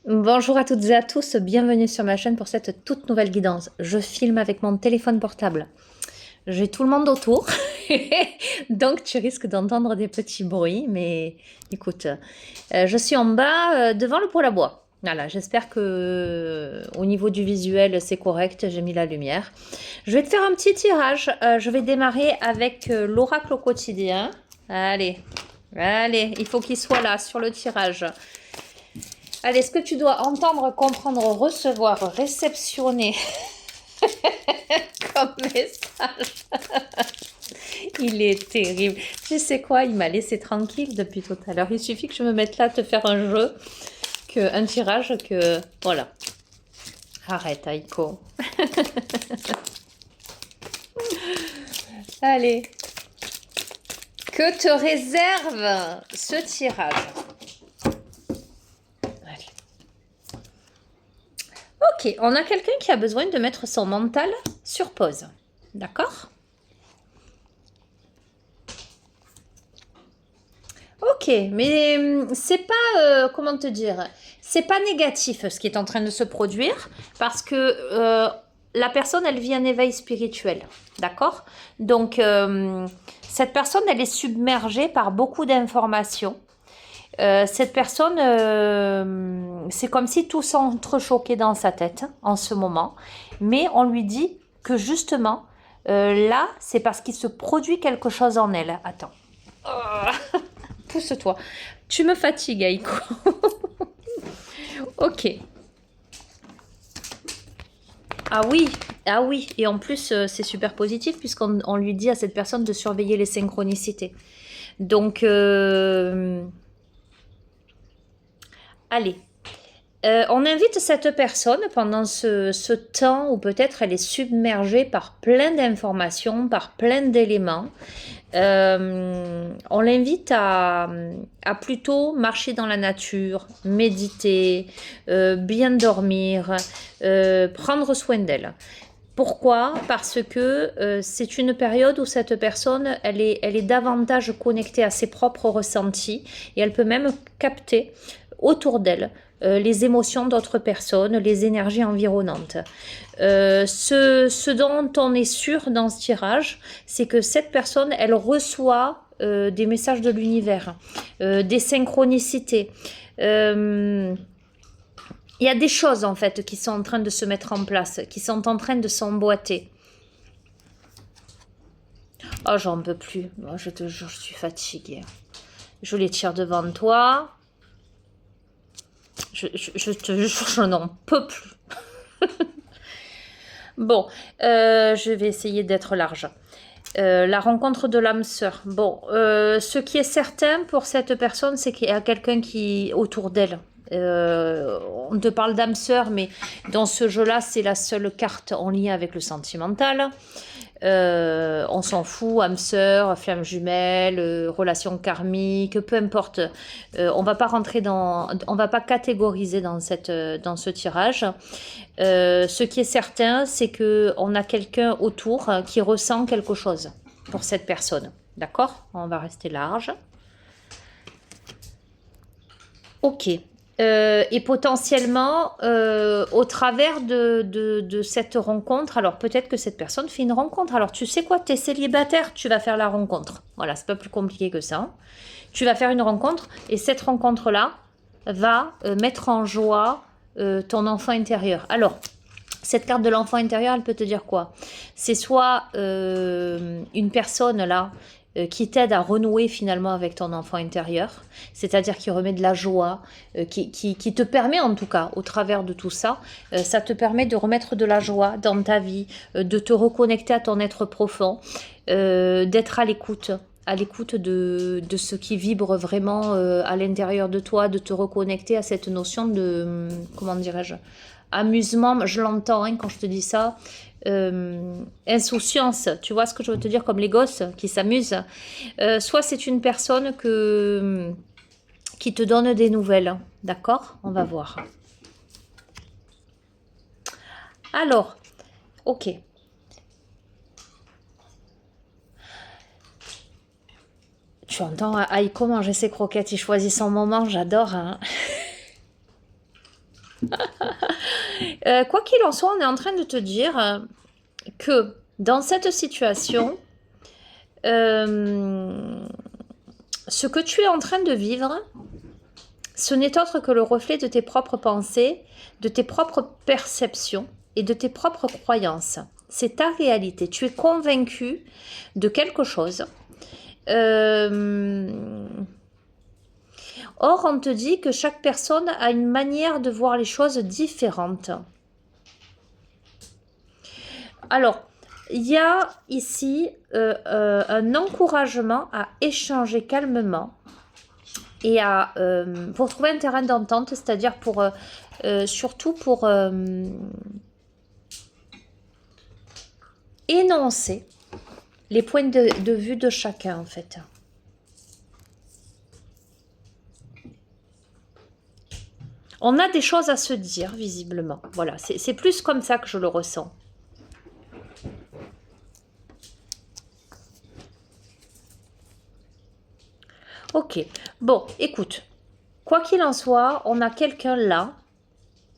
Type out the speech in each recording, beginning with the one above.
Bonjour à toutes et à tous, bienvenue sur ma chaîne pour cette toute nouvelle guidance. Je filme avec mon téléphone portable. J'ai tout le monde autour, donc tu risques d'entendre des petits bruits, mais écoute, je suis en bas devant le poêle à bois. Voilà, j'espère que au niveau du visuel c'est correct, j'ai mis la lumière. Je vais te faire un petit tirage, je vais démarrer avec l'oracle au quotidien. Allez, allez, il faut qu'il soit là sur le tirage. Allez, ce que tu dois entendre, comprendre, recevoir, réceptionner comme message, il est terrible. Tu sais quoi, il m'a laissé tranquille depuis tout à l'heure. Il suffit que je me mette là à te faire un jeu, un tirage, que... Voilà. Arrête, Aiko. Allez. Que te réserve ce tirage? Allez. Ok, on a quelqu'un qui a besoin de mettre son mental sur pause. D'accord? Ok, mais c'est pas, comment te dire, c'est pas négatif ce qui est en train de se produire parce que la personne, elle vit un éveil spirituel, d'accord? Donc, cette personne, elle est submergée par beaucoup d'informations. Cette personne, c'est comme si tout s'entrechoquait dans sa tête en ce moment, mais on lui dit que justement, là, c'est parce qu'il se produit quelque chose en elle. Attends. Pousse-toi. Tu me fatigues, Aïko. Ok. Ah oui, ah oui. Et en plus, c'est super positif puisqu'on lui dit à cette personne de surveiller les synchronicités. Donc, allez. On invite cette personne pendant ce temps où peut-être elle est submergée par plein d'informations, par plein d'éléments. On l'invite à plutôt marcher dans la nature, méditer, bien dormir, prendre soin d'elle. Pourquoi? Parce que c'est une période où cette personne, elle est davantage connectée à ses propres ressentis et elle peut même capter autour d'elle les émotions d'autres personnes, les énergies environnantes. Ce dont on est sûr dans ce tirage, c'est que cette personne, elle reçoit des messages de l'univers, des synchronicités. Il y a des choses en fait qui sont en train de se mettre en place, qui sont en train de s'emboîter. Oh, j'en peux plus. Oh, je te jure, je suis fatiguée. Je les tire devant toi. Je te jure, je n'en peux plus. Bon, je vais essayer d'être large. La rencontre de l'âme sœur. Bon, ce qui est certain pour cette personne, c'est qu'il y a quelqu'un qui autour d'elle. On te parle d'âme sœur, mais dans ce jeu-là, c'est la seule carte en lien avec le sentimental. On s'en fout, âme sœur, flamme jumelle, relation karmique, peu importe. On va pas rentrer on va pas catégoriser dans dans ce tirage. Ce qui est certain, c'est que on a quelqu'un autour qui ressent quelque chose pour cette personne. D'accord? On va rester large. Ok. Et potentiellement, au travers de cette rencontre, alors peut-être que cette personne fait une rencontre. Alors tu sais quoi, tu es célibataire, tu vas faire la rencontre. Voilà, c'est pas plus compliqué que ça. Tu vas faire une rencontre et cette rencontre-là va mettre en joie ton enfant intérieur. Alors, cette carte de l'enfant intérieur, elle peut te dire quoi? C'est soit une personne là qui t'aide à renouer finalement avec ton enfant intérieur, c'est-à-dire qui remet de la joie, qui te permet en tout cas, au travers de tout ça, ça te permet de remettre de la joie dans ta vie, de te reconnecter à ton être profond, d'être à l'écoute de ce qui vibre vraiment à l'intérieur de toi, de te reconnecter à cette notion de, comment dirais-je, amusement, je l'entends hein, quand je te dis ça, insouciance, tu vois ce que je veux te dire, comme les gosses qui s'amusent. Soit c'est une personne qui te donne des nouvelles, d'accord? On va voir. Alors, ok. Tu entends Aïko manger ses croquettes, il choisit son moment, j'adore. Hein. Quoi qu'il en soit, on est en train de te dire que dans cette situation, ce que tu es en train de vivre, ce n'est autre que le reflet de tes propres pensées, de tes propres perceptions et de tes propres croyances. C'est ta réalité. Tu es convaincu de quelque chose. Or, on te dit que chaque personne a une manière de voir les choses différentes. Alors, il y a ici un encouragement à échanger calmement et pour trouver un terrain d'entente, c'est-à-dire surtout pour énoncer les points de vue de chacun, en fait. On a des choses à se dire, visiblement. Voilà, c'est plus comme ça que je le ressens. Ok, bon, écoute, quoi qu'il en soit, on a quelqu'un là,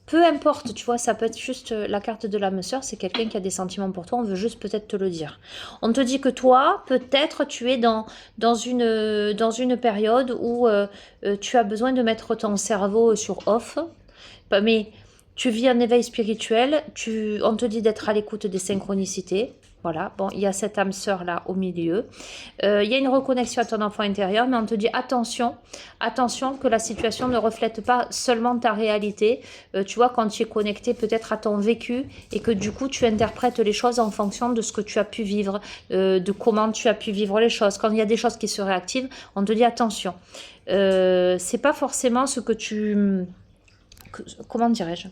peu importe, tu vois, ça peut être juste la carte de l'âme sœur, c'est quelqu'un qui a des sentiments pour toi, on veut juste peut-être te le dire. On te dit que toi, peut-être tu es dans une période où tu as besoin de mettre ton cerveau sur off, mais tu vis un éveil spirituel, on te dit d'être à l'écoute des synchronicités. Voilà, bon, il y a cette âme sœur là au milieu. Il y a une reconnexion à ton enfant intérieur, mais on te dit attention, attention que la situation ne reflète pas seulement ta réalité. Tu vois, quand tu es connecté peut-être à ton vécu et que du coup tu interprètes les choses en fonction de ce que tu as pu vivre, de comment tu as pu vivre les choses. Quand il y a des choses qui se réactivent, on te dit attention. C'est pas forcément ce que comment dirais-je,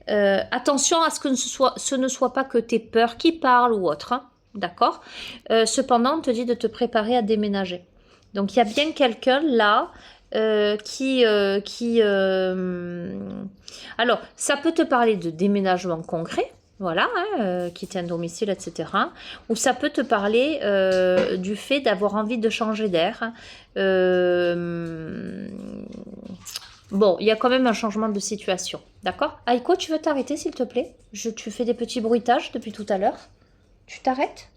attention à ce que ce ne soit pas que tes peurs qui parlent ou autre, hein, d'accord. Cependant, on te dit de te préparer à déménager. Donc, il y a bien quelqu'un là alors, ça peut te parler de déménagement concret, voilà, hein, quitter un domicile, etc. Ou ça peut te parler du fait d'avoir envie de changer d'air. Bon, il y a quand même un changement de situation, d'accord? Aïko, tu veux t'arrêter s'il te plaît? Tu fais des petits bruitages depuis tout à l'heure. Tu t'arrêtes?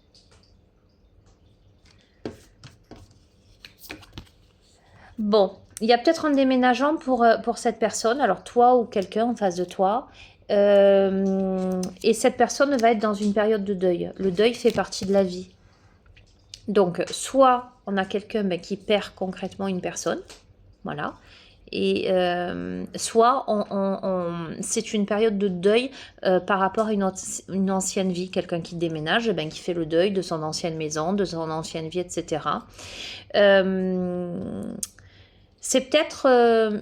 Bon, il y a peut-être un déménagement pour cette personne, alors toi ou quelqu'un en face de toi. Et cette personne va être dans une période de deuil. Le deuil fait partie de la vie. Donc, soit on a quelqu'un qui perd concrètement une personne, voilà. Et soit c'est une période de deuil par rapport à une ancienne vie, quelqu'un qui déménage, qui fait le deuil de son ancienne maison, de son ancienne vie, etc. C'est peut-être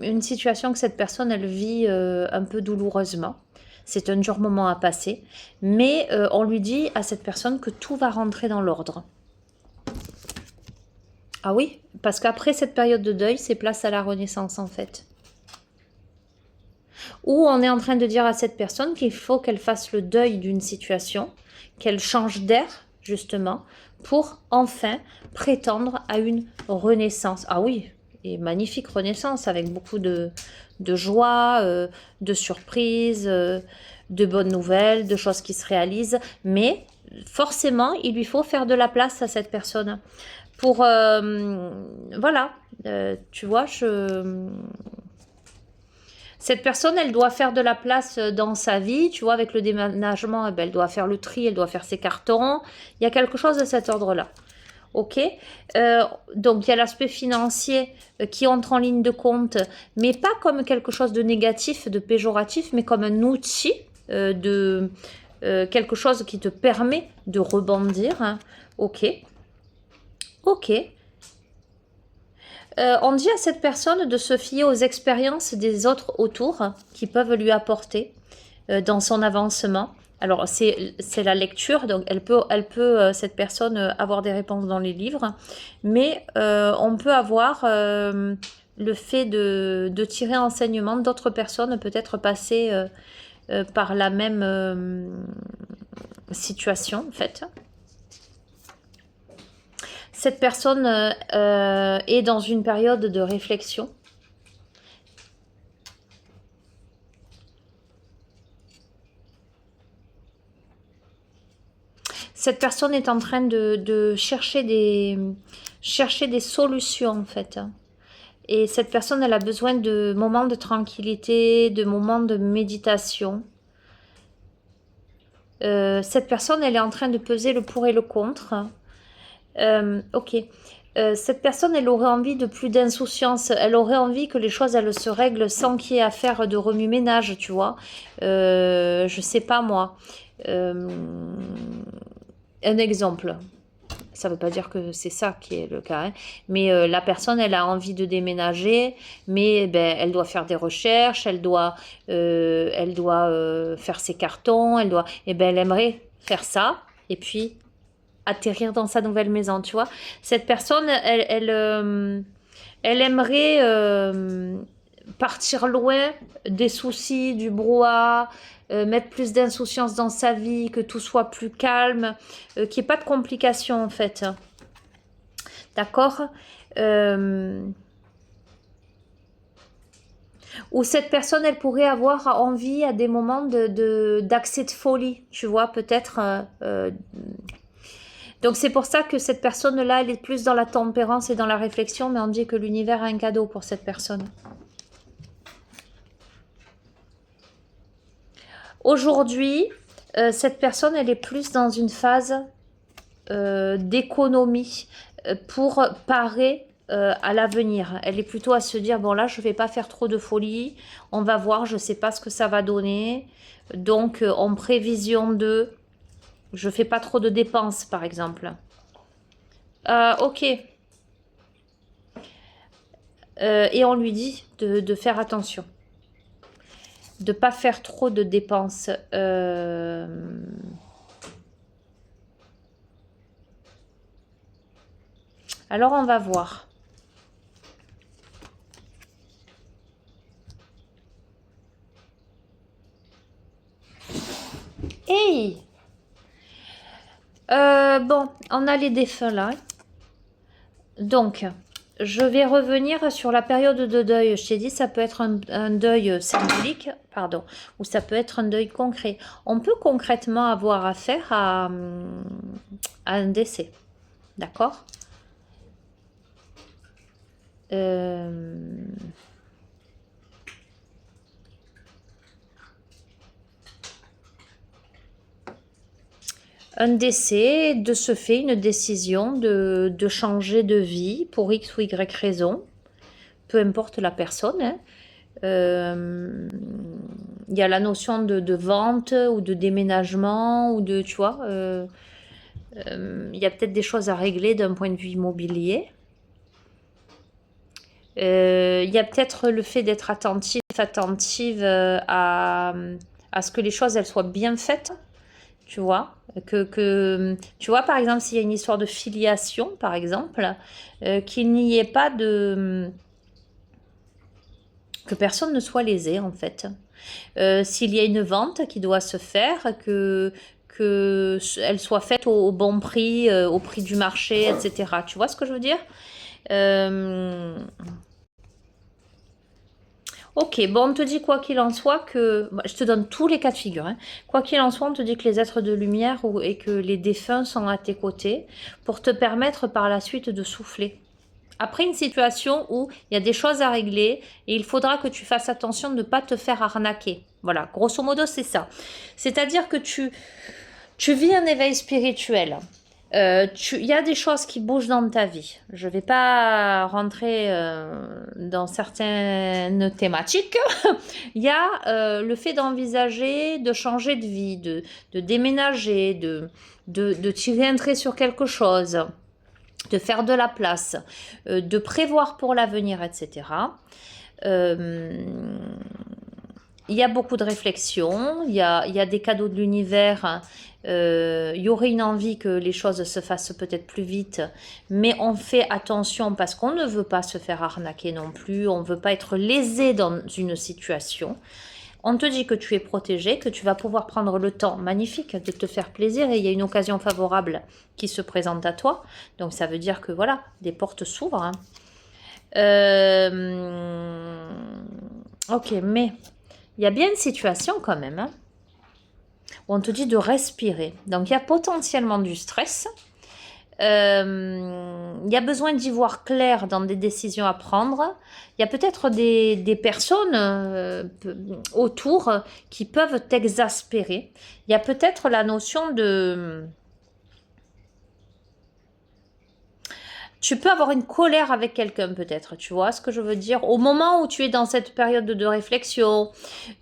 une situation que cette personne, elle vit un peu douloureusement. C'est un dur moment à passer, mais on lui dit à cette personne que tout va rentrer dans l'ordre. Ah oui, parce qu'après cette période de deuil, c'est place à la renaissance en fait. Ou on est en train de dire à cette personne qu'il faut qu'elle fasse le deuil d'une situation, qu'elle change d'air justement, pour enfin prétendre à une renaissance. Ah oui, et magnifique renaissance avec beaucoup de joie, de surprises, de bonnes nouvelles, de choses qui se réalisent. Mais forcément, il lui faut faire de la place à cette personne. Pour, voilà, tu vois, cette personne, elle doit faire de la place dans sa vie, tu vois, avec le déménagement, elle doit faire le tri, elle doit faire ses cartons. Il y a quelque chose de cet ordre-là. Ok, donc il y a l'aspect financier qui entre en ligne de compte, mais pas comme quelque chose de négatif, de péjoratif, mais comme un outil de quelque chose qui te permet de rebondir. Hein. Ok. Ok. On dit à cette personne de se fier aux expériences des autres autour qui peuvent lui apporter dans son avancement. Alors, c'est la lecture, donc elle peut cette personne, avoir des réponses dans les livres, mais on peut avoir le fait de tirer enseignement d'autres personnes, peut-être passées par la même situation, en fait. Cette personne est dans une période de réflexion. cette personne est en train de chercher des solutions, en fait. Et cette personne, elle a besoin de moments de tranquillité, de moments de méditation. Cette personne, elle est en train de peser le pour et le contre. Ok. Cette personne, elle aurait envie de plus d'insouciance. Elle aurait envie que les choses, elles se règlent sans qu'il y ait à faire de remue-ménage, tu vois. Je sais pas, moi. Un exemple. Ça ne veut pas dire que c'est ça qui est le cas, hein. Mais la personne, elle a envie de déménager, mais ben, elle doit faire des recherches, elle doit faire ses cartons, et ben, elle aimerait faire ça, et puis atterrir dans sa nouvelle maison, tu vois. Cette personne, elle aimerait partir loin des soucis, du brouhaha, mettre plus d'insouciance dans sa vie, que tout soit plus calme, qu'il n'y ait pas de complications en fait. D'accord. Ou cette personne, elle pourrait avoir envie à des moments d'accès de folie, tu vois, peut-être. Donc c'est pour ça que cette personne-là, elle est plus dans la tempérance et dans la réflexion, mais on dit que l'univers a un cadeau pour cette personne. Aujourd'hui, cette personne, elle est plus dans une phase d'économie pour parer à l'avenir. Elle est plutôt à se dire, bon là, je ne vais pas faire trop de folie, on va voir, je ne sais pas ce que ça va donner. Donc, en prévision de, je ne fais pas trop de dépenses, par exemple. Ok. Et on lui dit de faire attention. De ne pas faire trop de dépenses. Alors, on va voir. Hey! Bon, on a les défunts là. Donc, je vais revenir sur la période de deuil. Je t'ai dit, ça peut être un deuil symbolique, pardon, ou ça peut être un deuil concret. On peut concrètement avoir affaire à un décès. D'accord? Un décès, de ce fait, une décision de changer de vie pour X ou Y raison, peu importe la personne, hein. Il y a la notion de vente ou de déménagement ou de, tu vois, il y a peut-être des choses à régler d'un point de vue immobilier. Il y a peut-être le fait d'être attentive à ce que les choses elles soient bien faites, tu vois. Tu vois, par exemple, s'il y a une histoire de filiation, par exemple, qu'il n'y ait pas de... que personne ne soit lésé, en fait. S'il y a une vente qui doit se faire, qu'elle soit faite au bon prix, au prix du marché, etc. Tu vois ce que je veux dire? Ok, bon, on te dit quoi qu'il en soit que... je te donne tous les cas de figure, hein. Quoi qu'il en soit, on te dit que les êtres de lumière et que les défunts sont à tes côtés pour te permettre par la suite de souffler. Après une situation où il y a des choses à régler et il faudra que tu fasses attention de ne pas te faire arnaquer. Voilà, grosso modo, c'est ça. C'est-à-dire que tu vis un éveil spirituel. Il y a des choses qui bougent dans ta vie. Je ne vais pas rentrer dans certaines thématiques. Il y a le fait d'envisager de changer de vie, de déménager, de tirer un trait sur quelque chose, de faire de la place, de prévoir pour l'avenir, etc. Il y a beaucoup de réflexions, il y a des cadeaux de l'univers. Il y aurait une envie que les choses se fassent peut-être plus vite, mais on fait attention parce qu'on ne veut pas se faire arnaquer non plus, on ne veut pas être lésé dans une situation. On te dit que tu es protégé, que tu vas pouvoir prendre le temps magnifique de te faire plaisir et il y a une occasion favorable qui se présente à toi. Donc ça veut dire que voilà, des portes s'ouvrent, hein. Ok, mais il y a bien une situation quand même, hein. On te dit de respirer. Donc, il y a potentiellement du stress. Il y a besoin d'y voir clair dans des décisions à prendre. Il y a peut-être des personnes autour qui peuvent t'exaspérer. Il y a peut-être la notion de... Tu peux avoir une colère avec quelqu'un peut-être, tu vois ce que je veux dire? Au moment où tu es dans cette période de réflexion,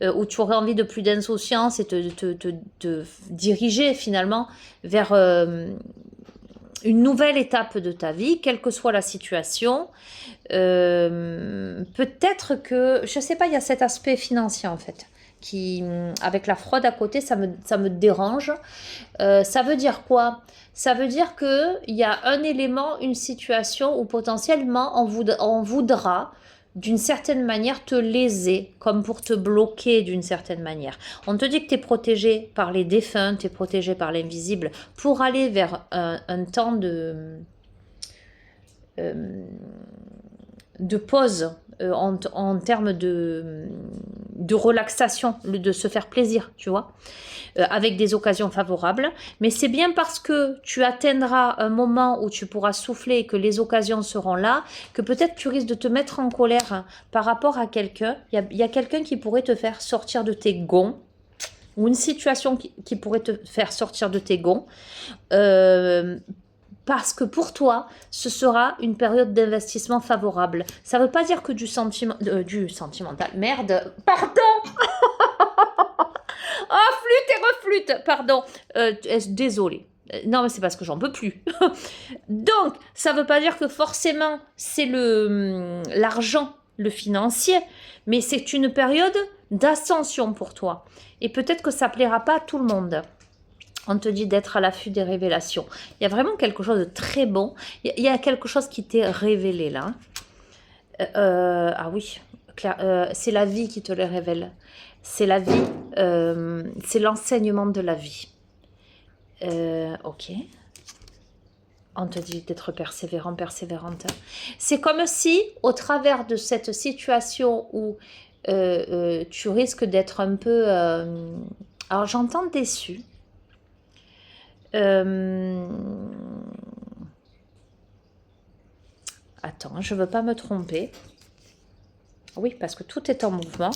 où tu aurais envie de plus d'insouciance et te diriger finalement vers une nouvelle étape de ta vie, quelle que soit la situation, peut-être que, je sais pas, il y a cet aspect financier en fait, qui, avec la fraude à côté, ça me dérange. Ça veut dire quoi? Ça veut dire qu'il y a un élément, une situation où potentiellement on voudra d'une certaine manière te léser, comme pour te bloquer d'une certaine manière. On te dit que tu es protégé par les défunts, tu es protégé par l'invisible, pour aller vers un temps de pause en termes de relaxation, de se faire plaisir, tu vois, avec des occasions favorables. Mais c'est bien parce que tu atteindras un moment où tu pourras souffler et que les occasions seront là, que peut-être tu risques de te mettre en colère par rapport à quelqu'un. Il y a quelqu'un qui pourrait te faire sortir de tes gonds, ou une situation qui pourrait te faire sortir de tes gonds, parce que pour toi, ce sera une période d'investissement favorable. Ça ne veut pas dire que du sentimental. Merde, pardon. Oh, flûte et reflûte, pardon. Désolée. Non, mais c'est parce que j'en peux plus. Donc, ça ne veut pas dire que forcément, c'est l'argent, le financier, mais c'est une période d'ascension pour toi. Et peut-être que ça ne plaira pas à tout le monde. On te dit d'être à l'affût des révélations. Il y a vraiment quelque chose de très bon. Il y a quelque chose qui t'est révélé là. Ah oui, c'est la vie qui te le révèle. C'est la vie, c'est l'enseignement de la vie. Ok. On te dit d'être persévérant, persévérante. C'est comme si, au travers de cette situation où tu risques d'être un peu... alors j'entends déçu. Attends, je ne veux pas me tromper. Oui, parce que tout est en mouvement.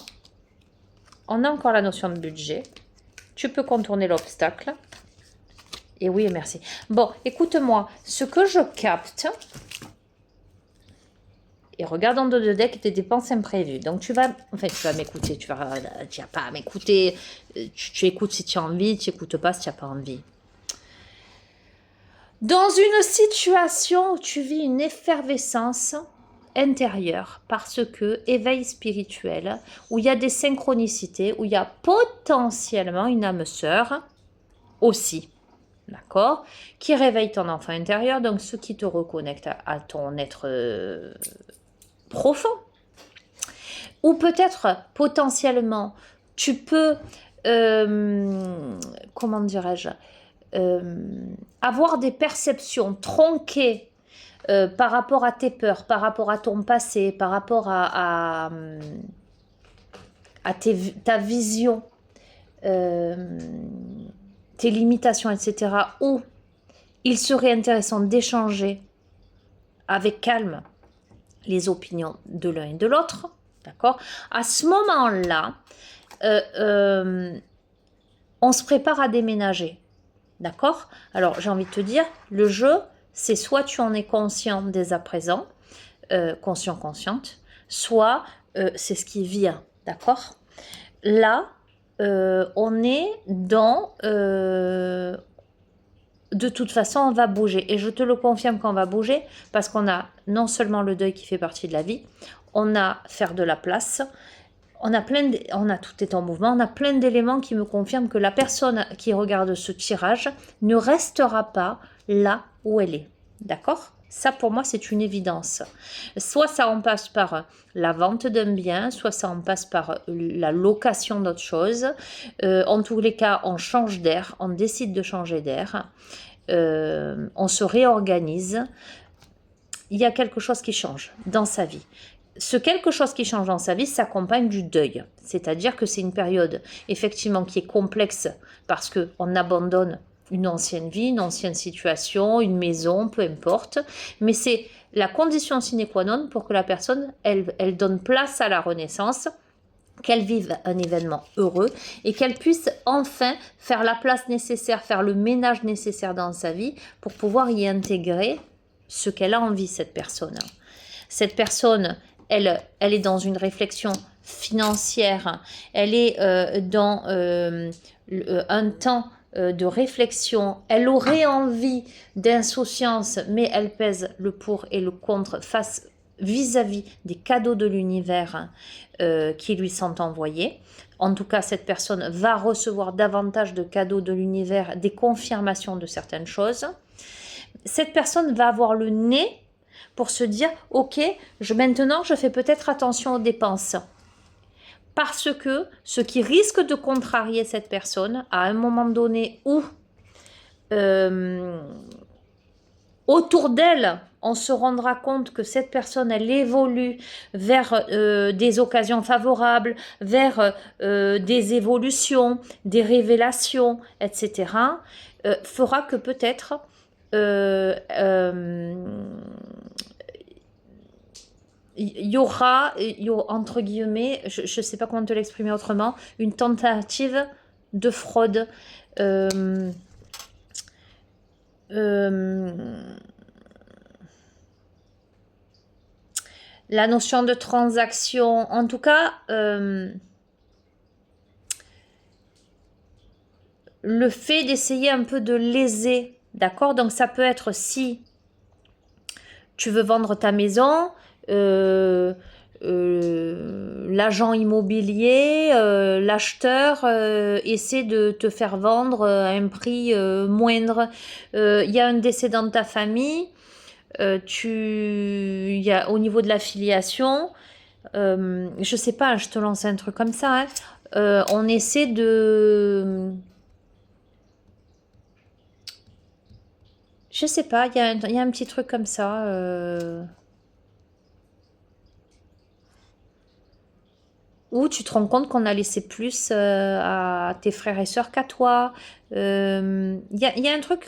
On a encore la notion de budget. Tu peux contourner l'obstacle. Et oui, merci. Bon, écoute-moi. Ce que je capte... Et regarde en dos de deck des dépenses imprévues. Donc, tu vas m'écouter. Tu n'as pas à m'écouter. Tu écoutes si tu as envie. Tu n'écoutes pas si tu n'as pas envie. Dans une situation où tu vis une effervescence intérieure, parce que éveil spirituel, où il y a des synchronicités, où il y a potentiellement une âme sœur aussi, d'accord, qui réveille ton enfant intérieur, donc ce qui te reconnecte à ton être profond. Ou peut-être potentiellement, tu peux, comment dirais-je, avoir des perceptions tronquées par rapport à tes peurs, par rapport à ton passé, par rapport à ta vision, tes limitations, etc. Où il serait intéressant d'échanger avec calme les opinions de l'un et de l'autre, d'accord? À ce moment-là, on se prépare à déménager. D'accord? Alors, j'ai envie de te dire, le jeu, c'est soit tu en es conscient dès à présent, consciente, soit c'est ce qui vient. D'accord? Là, on est dans... de toute façon, on va bouger. Et je te le confirme qu'on va bouger parce qu'on a non seulement le deuil qui fait partie de la vie, on a faire de la place, on a tout est en mouvement, on a plein d'éléments qui me confirment que la personne qui regarde ce tirage ne restera pas là où elle est. D'accord? Ça, pour moi, c'est une évidence. Soit ça en passe par la vente d'un bien, soit ça en passe par la location d'autre chose. En tous les cas, on change d'air, on décide de changer d'air, on se réorganise. Il y a quelque chose qui change dans sa vie. ce quelque chose qui change dans sa vie s'accompagne du deuil. C'est-à-dire que c'est une période effectivement qui est complexe parce qu'on abandonne une ancienne vie, une ancienne situation, une maison, peu importe. Mais c'est la condition sine qua non pour que la personne, elle donne place à la renaissance, qu'elle vive un événement heureux et qu'elle puisse enfin faire la place nécessaire, faire le ménage nécessaire dans sa vie pour pouvoir y intégrer ce qu'elle a envie, cette personne. Cette personne, elle est dans une réflexion financière, elle est dans un temps de réflexion, elle aurait envie d'insouciance, mais elle pèse le pour et le contre face vis-à-vis des cadeaux de l'univers qui lui sont envoyés. En tout cas, cette personne va recevoir davantage de cadeaux de l'univers, des confirmations de certaines choses. Cette personne va avoir le nez pour se dire, ok, maintenant je fais peut-être attention aux dépenses. Parce que ce qui risque de contrarier cette personne à un moment donné où autour d'elle, on se rendra compte que cette personne, elle évolue vers des occasions favorables, vers des évolutions, des révélations, etc., fera que peut-être il y aura, entre guillemets, je ne sais pas comment te l'exprimer autrement, une tentative de fraude. La notion de transaction, en tout cas, le fait d'essayer un peu de léser, d'accord? Donc ça peut être si tu veux vendre ta maison, l'agent immobilier, l'acheteur essaie de te faire vendre à un prix moindre. Il y a un décès dans ta famille, il y a au niveau de l'affiliation, je sais pas, je te lance un truc comme ça, hein, on essaie de... Je sais pas, il y a un petit truc comme ça. Où tu te rends compte qu'on a laissé plus à tes frères et sœurs qu'à toi. Il y a un truc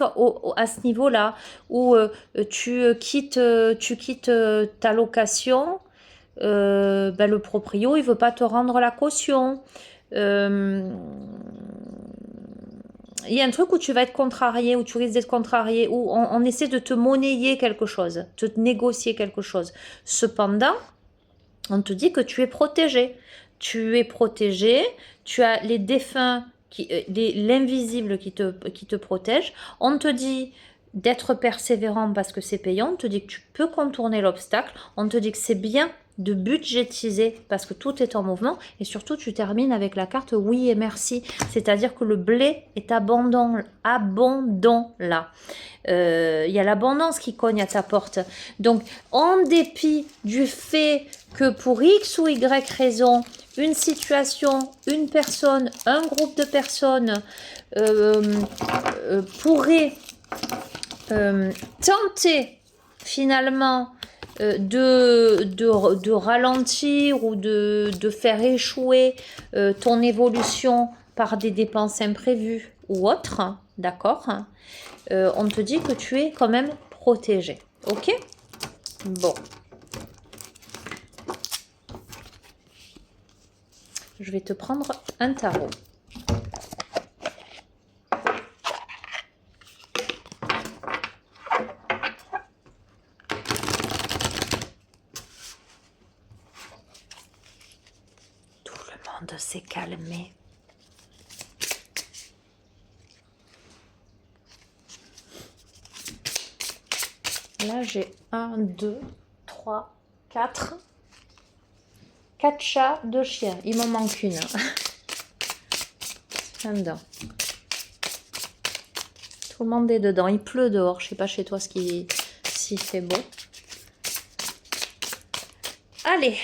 à ce niveau-là où tu quittes ta location. Ben, le proprio, il veut pas te rendre la caution. Il y a un truc où tu vas être contrarié, où tu risques d'être contrarié, où on essaie de te monnayer quelque chose, de te négocier quelque chose. Cependant, on te dit que tu es protégé. Tu es protégé, tu as les défunts, l'invisible qui te protège. On te dit d'être persévérant parce que c'est payant. On te dit que tu peux contourner l'obstacle. On te dit que c'est bien de budgétiser parce que tout est en mouvement. Et surtout, tu termines avec la carte oui et merci. C'est-à-dire que le blé est abondant là. Il y a l'abondance qui cogne à ta porte. Donc, en dépit du fait que pour X ou Y raison, une situation, une personne, un groupe de personnes pourrait tenter finalement de ralentir ou de faire échouer ton évolution par des dépenses imprévues ou autres, d'accord, on te dit que tu es quand même protégé. Ok? Bon. Je vais te prendre un tarot. Tout le monde s'est calmé. Là, j'ai 1, 2, 3, 4. 4 chats, 2 chiens. Il m'en manque une. Dedans. Tout le monde est dedans. Il pleut dehors. Je sais pas chez toi s'il fait beau. Allez.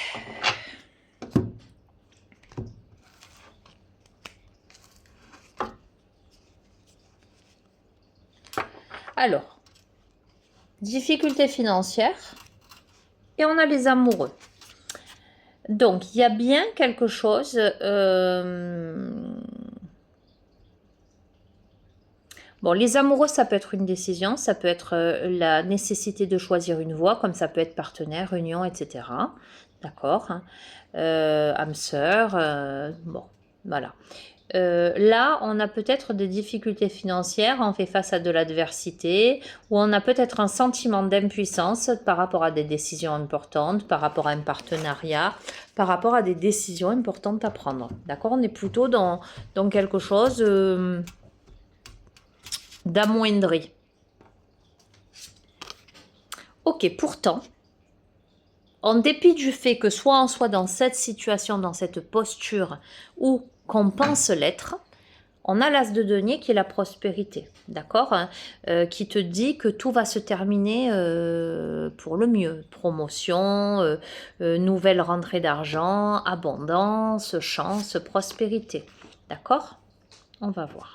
Alors. Difficultés financières. Et on a les amoureux. Donc, il y a bien quelque chose... Bon, les amoureux, ça peut être une décision, ça peut être la nécessité de choisir une voie, comme ça peut être partenaire, union, etc. D'accord, hein. Âme sœur, bon, voilà. Là, on a peut-être des difficultés financières, on fait face à de l'adversité, ou on a peut-être un sentiment d'impuissance par rapport à des décisions importantes, par rapport à un partenariat, par rapport à des décisions importantes à prendre. D'accord, on est plutôt dans quelque chose d'amoindri. Ok, pourtant, en dépit du fait que soit on soit dans cette situation, dans cette posture, ou qu'on pense l'être, on a l'as de denier qui est la prospérité, d'accord, hein, qui te dit que tout va se terminer pour le mieux. Promotion, nouvelle rentrée d'argent, abondance, chance, prospérité. D'accord? On va voir.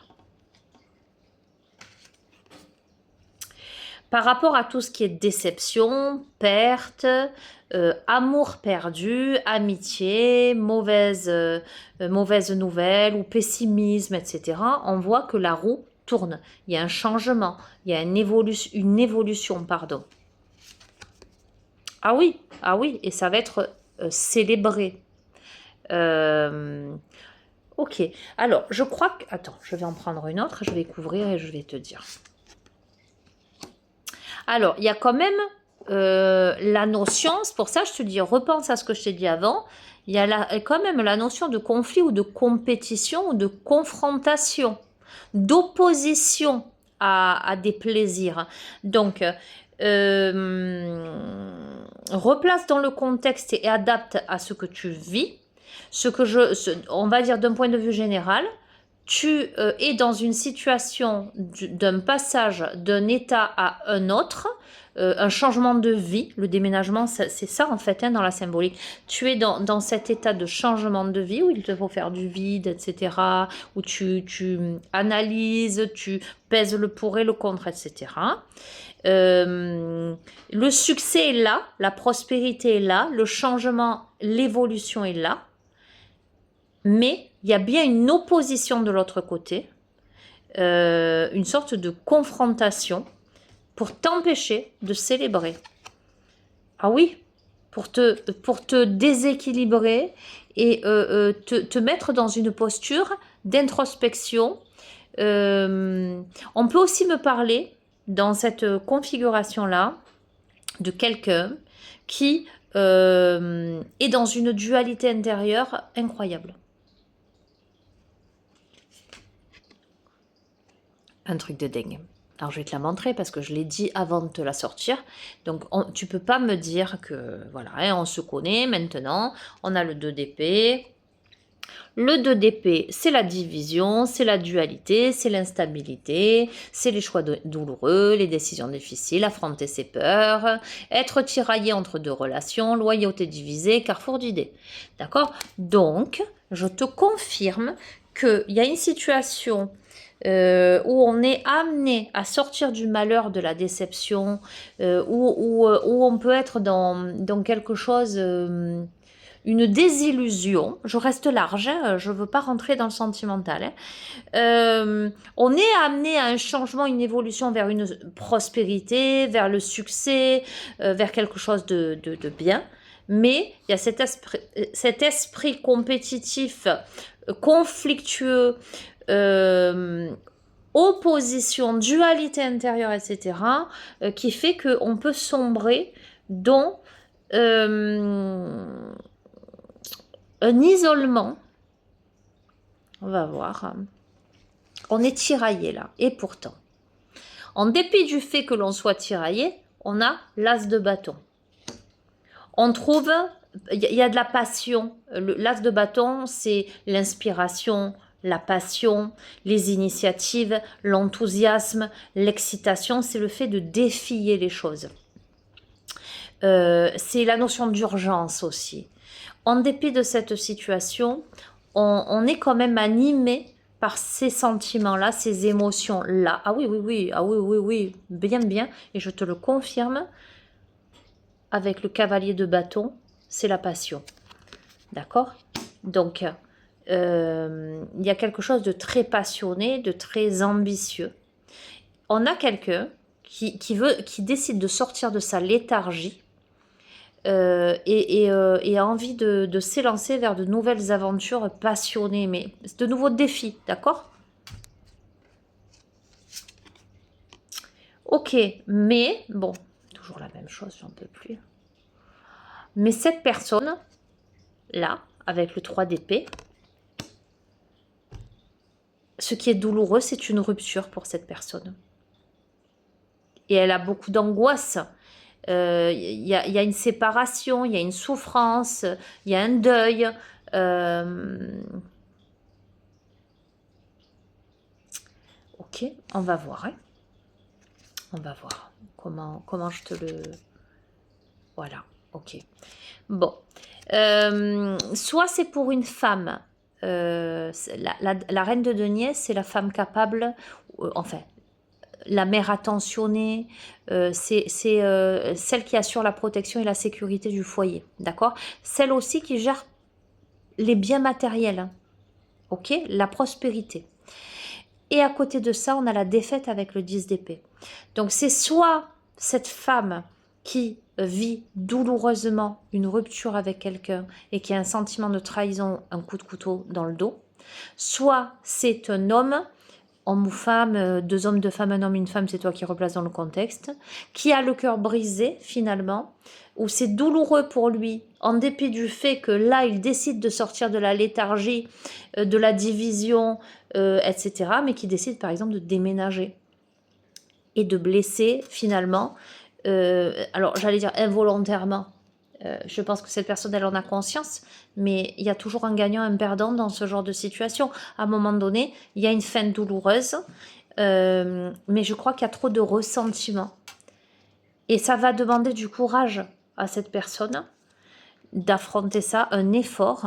Par rapport à tout ce qui est déception, perte, amour perdu, amitié, mauvaise nouvelle ou pessimisme, etc., on voit que la roue tourne. Il y a un changement, il y a une évolution, pardon. Ah oui, et ça va être célébré. Ok, alors je crois que... Attends, je vais en prendre une autre, je vais couvrir et je vais te dire. Alors, il y a quand même la notion, c'est pour ça que je te dis, repense à ce que je t'ai dit avant, il y a quand même la notion de conflit ou de compétition ou de confrontation, d'opposition à des plaisirs. Donc, replace dans le contexte et adapte à ce que tu vis. On va dire d'un point de vue général, tu es dans une situation d'un passage d'un état à un autre, un changement de vie. Le déménagement, c'est ça en fait, hein, dans la symbolique. Tu es dans cet état de changement de vie où il te faut faire du vide, etc. Où tu analyses, tu pèses le pour et le contre, etc. Le succès est là, la prospérité est là, le changement, l'évolution est là. Mais il y a bien une opposition de l'autre côté, une sorte de confrontation pour t'empêcher de célébrer. Ah oui, pour te déséquilibrer et te mettre dans une posture d'introspection. On peut aussi me parler, dans cette configuration-là, de quelqu'un qui est dans une dualité intérieure incroyable. Un truc de dingue. Alors, je vais te la montrer parce que je l'ai dit avant de te la sortir. Donc, tu peux pas me dire que, voilà, hein, on se connaît maintenant. On a le 2 d'épée. Le 2 d'épée, c'est la division, c'est la dualité, c'est l'instabilité, c'est les choix douloureux, les décisions difficiles, affronter ses peurs, être tiraillé entre deux relations, loyauté divisée, carrefour d'idées. D'accord? Donc, je te confirme qu'il y a une situation où on est amené à sortir du malheur, de la déception, où on peut être dans quelque chose, une désillusion. Je reste large, hein, je ne veux pas rentrer dans le sentimental. Hein. On est amené à un changement, une évolution vers une prospérité, vers le succès, vers quelque chose de bien. Mais il y a cet esprit compétitif, conflictueux, opposition, dualité intérieure, etc., qui fait qu'on peut sombrer dans un isolement. On va voir. On est tiraillé là. Et pourtant, en dépit du fait que l'on soit tiraillé, on a l'as de bâton. On trouve, il y a de la passion. L'as de bâton, c'est l'inspiration, la passion, les initiatives, l'enthousiasme, l'excitation. C'est le fait de défier les choses. C'est la notion d'urgence aussi. En dépit de cette situation, on est quand même animé par ces sentiments-là, ces émotions-là. Ah oui, ah oui, bien, et je te le confirme, avec le cavalier de bâton, c'est la passion. D'accord? Donc, il y a quelque chose de très passionné, de très ambitieux. On a quelqu'un qui décide de sortir de sa léthargie et a envie de s'élancer vers de nouvelles aventures passionnées, mais de nouveaux défis, d'accord? Ok, mais, bon, toujours la même chose, j'en peux plus. Mais cette personne-là, avec le 3 d'épée, ce qui est douloureux, c'est une rupture pour cette personne. Et elle a beaucoup d'angoisse. Il y a une séparation, il y a une souffrance, il y a un deuil. Ok, on va voir. Hein. On va voir comment je te le... Voilà, ok. Bon. Soit c'est pour une femme. La reine de denier, c'est la femme capable, enfin, la mère attentionnée, c'est celle qui assure la protection et la sécurité du foyer, d'accord? Celle aussi qui gère les biens matériels, hein, ok? La prospérité. Et à côté de ça, on a la défaite avec le 10 d'épée. Donc c'est soit cette femme qui vit douloureusement une rupture avec quelqu'un et qui a un sentiment de trahison, un coup de couteau dans le dos, soit c'est un homme ou femme, deux hommes, deux femmes, un homme, une femme, c'est toi qui replaces dans le contexte, qui a le cœur brisé finalement, où c'est douloureux pour lui, en dépit du fait que là, il décide de sortir de la léthargie, de la division, etc., mais qui décide par exemple de déménager et de blesser finalement, alors j'allais dire involontairement, je pense que cette personne, elle en a conscience, mais il y a toujours un gagnant, un perdant dans ce genre de situation. À un moment donné, il y a une fin douloureuse, mais je crois qu'il y a trop de ressentiment. Et ça va demander du courage à cette personne d'affronter ça, un effort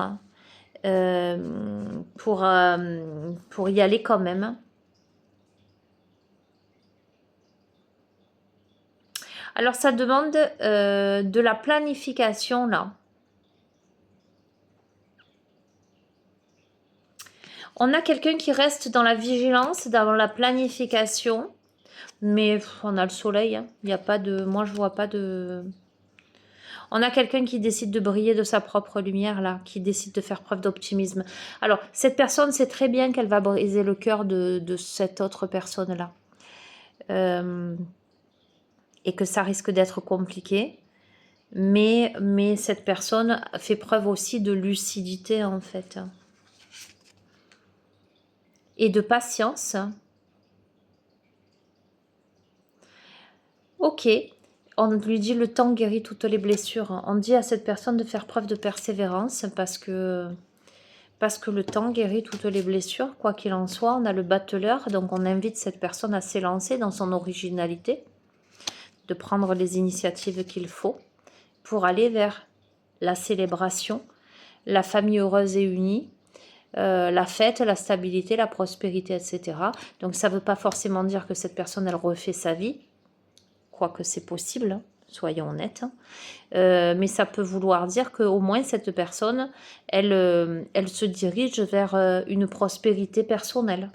pour y aller quand même. Alors ça demande de la planification là. On a quelqu'un qui reste dans la vigilance, dans la planification, mais on a le soleil. Hein. Il n'y a pas de... Moi, je vois pas de... On a quelqu'un qui décide de briller de sa propre lumière, là, qui décide de faire preuve d'optimisme. Alors, cette personne sait très bien qu'elle va briser le cœur de cette autre personne-là. Et que ça risque d'être compliqué. Mais cette personne fait preuve aussi de lucidité, en fait. Et de patience. Ok. On lui dit le temps guérit toutes les blessures. On dit à cette personne de faire preuve de persévérance parce que le temps guérit toutes les blessures. Quoi qu'il en soit, on a le battleur. Donc on invite cette personne à s'élancer dans son originalité, de prendre les initiatives qu'il faut pour aller vers la célébration, la famille heureuse et unie, la fête, la stabilité, la prospérité, etc. Donc ça ne veut pas forcément dire que cette personne, elle refait sa vie, quoique c'est possible, hein, soyons honnêtes. Hein. Mais ça peut vouloir dire qu'au moins cette personne, elle se dirige vers une prospérité personnelle.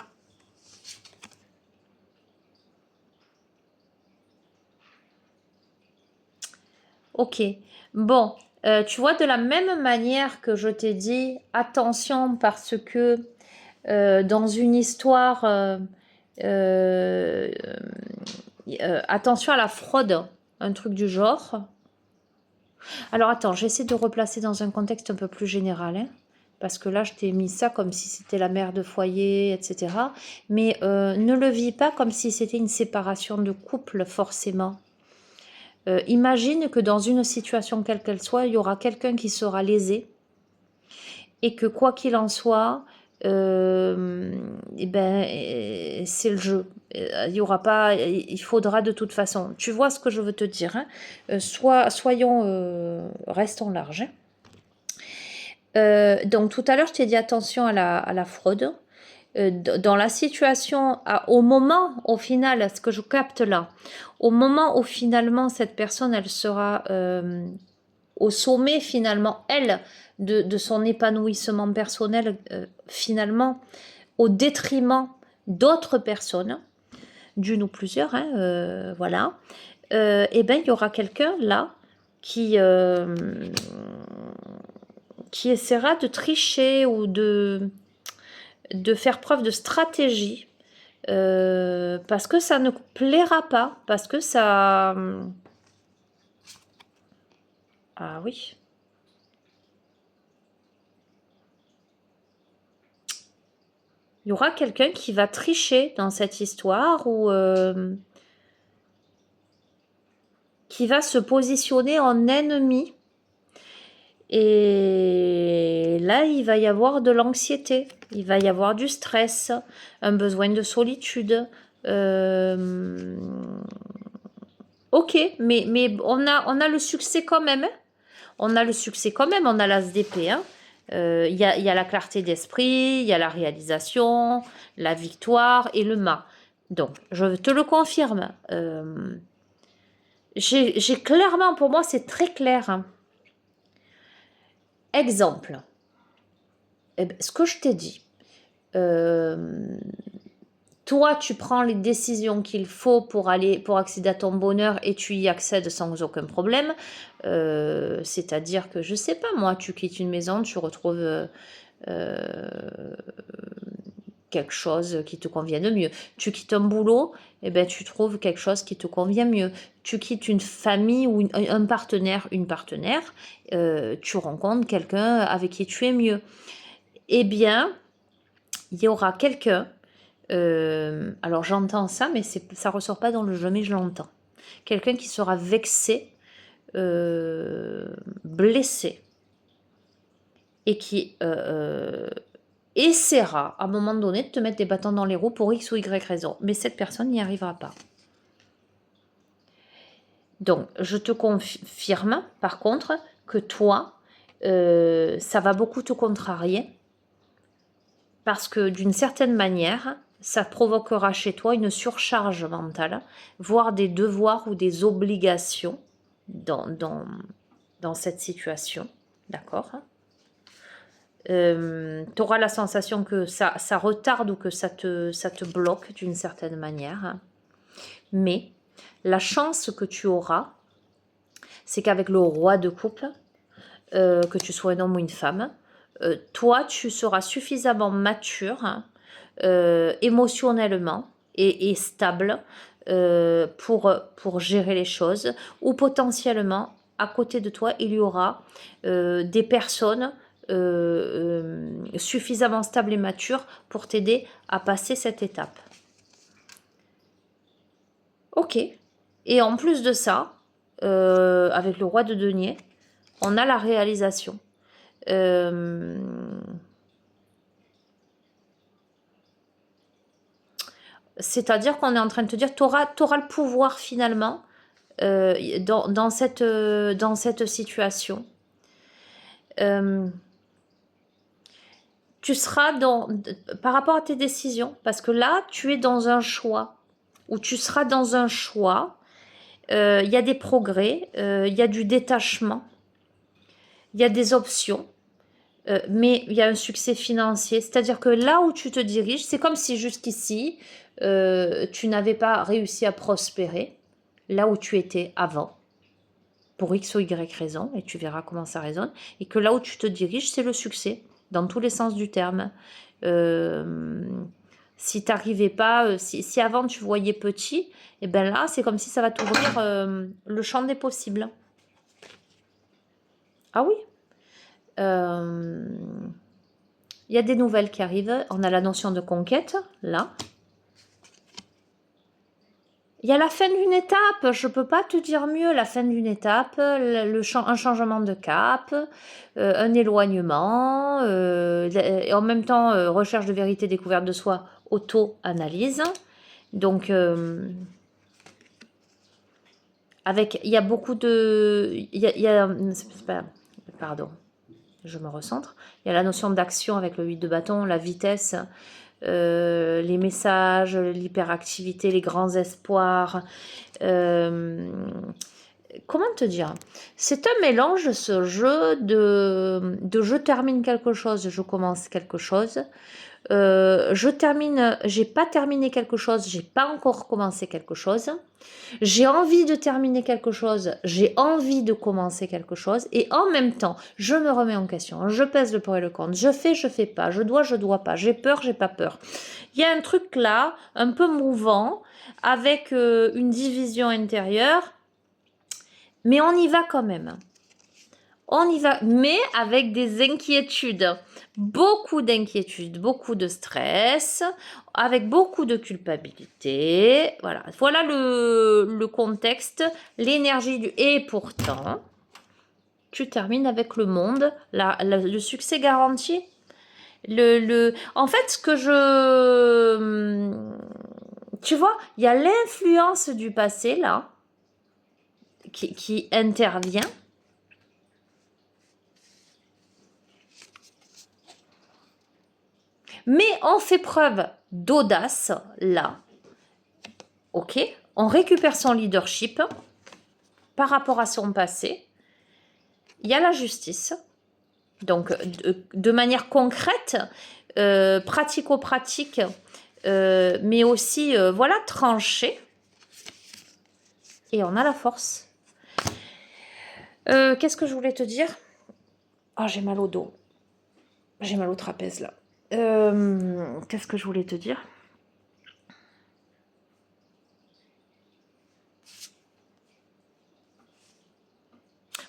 Ok, bon, tu vois, de la même manière que je t'ai dit, attention parce que dans une histoire, attention à la fraude, un truc du genre. Alors attends, j'essaie de replacer dans un contexte un peu plus général, hein, parce que là je t'ai mis ça comme si c'était la mère de foyer, etc. Mais ne le vis pas comme si c'était une séparation de couple forcément. Imagine que dans une situation quelle qu'elle soit, il y aura quelqu'un qui sera lésé et que quoi qu'il en soit, c'est le jeu. Il y aura pas, il faudra de toute façon. Tu vois ce que je veux te dire, hein, restons larges. Hein. Donc tout à l'heure, je t'ai dit attention à la fraude. Dans la situation, au moment, au final, ce que je capte là, au moment où finalement cette personne, elle sera au sommet finalement, elle, de son épanouissement personnel, finalement, au détriment d'autres personnes, d'une ou plusieurs, hein, voilà, et ben il y aura quelqu'un là qui essaiera de tricher ou de faire preuve de stratégie, parce que ça ne plaira pas, parce que ça... Ah oui. Il y aura quelqu'un qui va tricher dans cette histoire ou qui va se positionner en ennemi. Et là, il va y avoir de l'anxiété, il va y avoir du stress, un besoin de solitude. Ok, mais on a le succès quand même. Hein. On a le succès quand même, on a l'as d'épée. Hein. Il y a la clarté d'esprit, il y a la réalisation, la victoire et le mât. Donc, je te le confirme. J'ai clairement, pour moi, c'est très clair. Hein. Exemple. Eh ben, ce que je t'ai dit. Toi, tu prends les décisions qu'il faut pour accéder à ton bonheur et tu y accèdes sans aucun problème. C'est-à-dire que, je sais pas, moi, tu quittes une maison, tu retrouves quelque chose qui te convient de mieux. Tu quittes un boulot, et ben, tu trouves quelque chose qui te convient mieux. Tu quittes une famille ou un partenaire, une partenaire, tu rencontres quelqu'un avec qui tu es mieux. Eh bien, il y aura quelqu'un, alors j'entends ça, mais ça ressort pas dans le jeu, mais je l'entends. Quelqu'un qui sera vexé, blessé, et qui essaiera à un moment donné de te mettre des bâtons dans les roues pour X ou Y raison. Mais cette personne n'y arrivera pas. Donc, je te confirme, par contre, que toi, ça va beaucoup te contrarier. Parce que d'une certaine manière, ça provoquera chez toi une surcharge mentale, voire des devoirs ou des obligations dans cette situation. D'accord ? Tu auras la sensation que ça retarde ou que ça te bloque d'une certaine manière. Mais la chance que tu auras, c'est qu'avec le roi de coupe, que tu sois un homme ou une femme, toi, tu seras suffisamment mature émotionnellement et stable pour gérer les choses, ou potentiellement, à côté de toi, il y aura des personnes suffisamment stables et matures pour t'aider à passer cette étape. Ok. Et en plus de ça, avec le roi de denier, on a la réalisation. C'est-à-dire qu'on est en train de te dire, tu auras le pouvoir finalement dans cette situation. Tu seras par rapport à tes décisions, parce que là, tu es dans un choix, ou tu seras dans un choix, il y a des progrès, il y a du détachement, il y a des options, mais il y a un succès financier. C'est-à-dire que là où tu te diriges, c'est comme si jusqu'ici, tu n'avais pas réussi à prospérer là où tu étais avant, pour X ou Y raison, et tu verras comment ça résonne, et que là où tu te diriges, c'est le succès, dans tous les sens du terme. Si tu n'arrivais pas, si avant tu voyais petit, et bien là, c'est comme si ça va t'ouvrir le champ des possibles. Ah oui. Il y a des nouvelles qui arrivent. On a la notion de conquête, là. Il y a la fin d'une étape, je ne peux pas te dire mieux, la fin d'une étape, un changement de cap, un éloignement, et en même temps, recherche de vérité, découverte de soi, auto-analyse. Donc, il y a beaucoup de... pardon, je me recentre. Il y a la notion d'action avec le 8 de bâton, la vitesse, les messages, l'hyperactivité, les grands espoirs. comment te dire? C'est un mélange, ce jeu de je termine quelque chose, je commence quelque chose. J'ai pas terminé quelque chose, j'ai pas encore commencé quelque chose. J'ai envie de terminer quelque chose, j'ai envie de commencer quelque chose. Et en même temps, je me remets en question, je pèse le pour et le contre, je fais pas, je dois pas, j'ai peur, j'ai pas peur. Il y a un truc là, un peu mouvant, avec une division intérieure. Mais on y va quand même. On y va, mais avec des inquiétudes. Beaucoup d'inquiétudes, beaucoup de stress, avec beaucoup de culpabilité. Voilà le contexte, l'énergie du... Et pourtant, tu termines avec le monde, le succès garanti. En fait, ce que je... Tu vois, il y a l'influence du passé, là, qui intervient. Mais on fait preuve d'audace, là. Ok, on récupère son leadership par rapport à son passé. Il y a la justice. Donc, de manière concrète, pratico-pratique, mais aussi, voilà, tranchée. Et on a la force. Qu'est-ce que je voulais te dire? Oh, j'ai mal au dos. J'ai mal au trapèze, là. Qu'est-ce que je voulais te dire?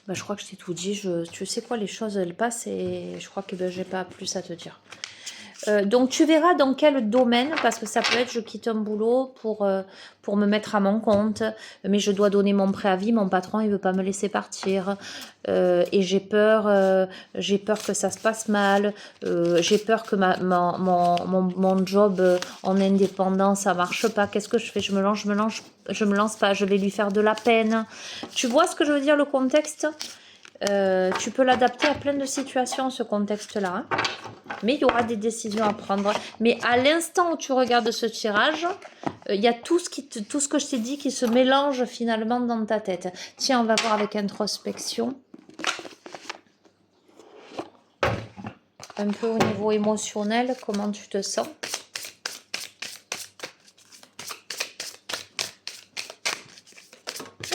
Bah, je crois que je t'ai tout dit. Tu sais quoi, les choses, elles passent et je crois que j'ai pas plus à te dire. Donc, tu verras dans quel domaine, parce que ça peut être je quitte un boulot pour me mettre à mon compte, mais je dois donner mon préavis, mon patron, il veut pas me laisser partir, et j'ai peur que ça se passe mal, j'ai peur que mon job en indépendant, ça marche pas. Qu'est-ce que je fais? Je me lance pas, je vais lui faire de la peine. Tu vois ce que je veux dire, le contexte? Tu peux l'adapter à plein de situations, ce contexte-là. Hein. Mais il y aura des décisions à prendre. Mais à l'instant où tu regardes ce tirage, il y a tout ce que je t'ai dit qui se mélange finalement dans ta tête. Tiens, on va voir avec introspection. Un peu au niveau émotionnel, comment tu te sens?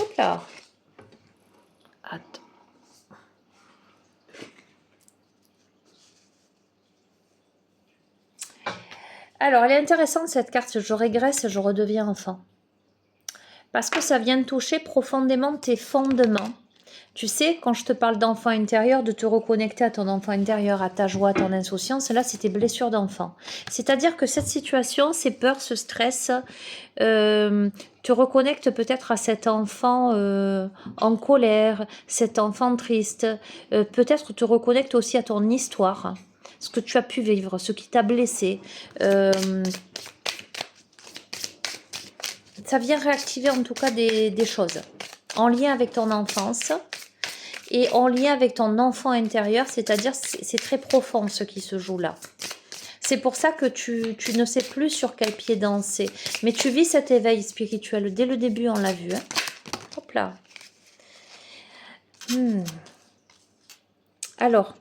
Hop là. Attends. Alors, elle est intéressante cette carte. Je régresse, je redeviens enfant. Parce que ça vient toucher profondément tes fondements. Tu sais, quand je te parle d'enfant intérieur, de te reconnecter à ton enfant intérieur, à ta joie, à ton insouciance, là, c'est tes blessures d'enfant. C'est-à-dire que cette situation, ces peurs, ce stress, te reconnecte peut-être à cet enfant en colère, cet enfant triste. Peut-être te reconnecte aussi à ton histoire, ce que tu as pu vivre, ce qui t'a blessé. Ça vient réactiver en tout cas des choses en lien avec ton enfance et en lien avec ton enfant intérieur, c'est-à-dire c'est très profond ce qui se joue là. C'est pour ça que tu ne sais plus sur quel pied danser, mais tu vis cet éveil spirituel. Dès le début, on l'a vu. Hein. Hop là. Alors,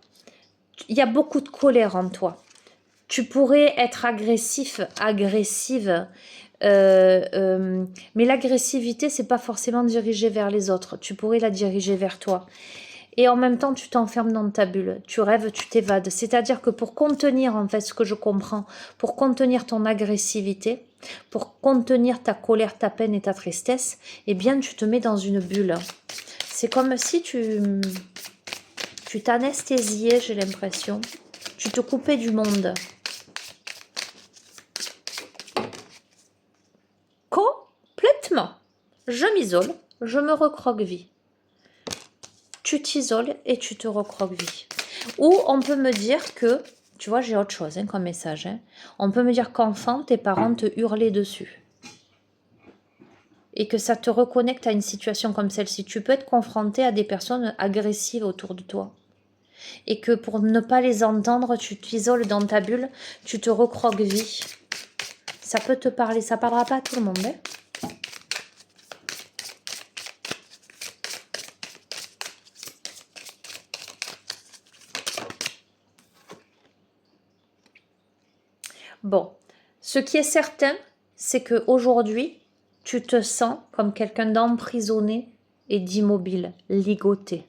il y a beaucoup de colère en toi. Tu pourrais être agressif, agressive, mais l'agressivité, c'est pas forcément dirigée vers les autres. Tu pourrais la diriger vers toi. Et en même temps, tu t'enfermes dans ta bulle. Tu rêves, tu t'évades. C'est-à-dire que pour contenir, en fait, ce que je comprends, pour contenir ton agressivité, pour contenir ta colère, ta peine et ta tristesse, eh bien, tu te mets dans une bulle. C'est comme si tu t'anesthésiais, j'ai l'impression. Tu te coupais du monde. Complètement. Je m'isole, je me recroqueville. Tu t'isoles et tu te recroquevilles. Ou on peut me dire que, tu vois, j'ai autre chose comme message. Hein. On peut me dire qu'enfant, tes parents te hurlaient dessus. Et que ça te reconnecte à une situation comme celle-ci. Tu peux être confronté à des personnes agressives autour de toi. Et que pour ne pas les entendre, tu t'isoles dans ta bulle, tu te recroquevilles. Ça peut te parler, ça parlera pas à tout le monde. Hein. Bon, ce qui est certain, c'est qu'aujourd'hui, tu te sens comme quelqu'un d'emprisonné et d'immobile, ligoté.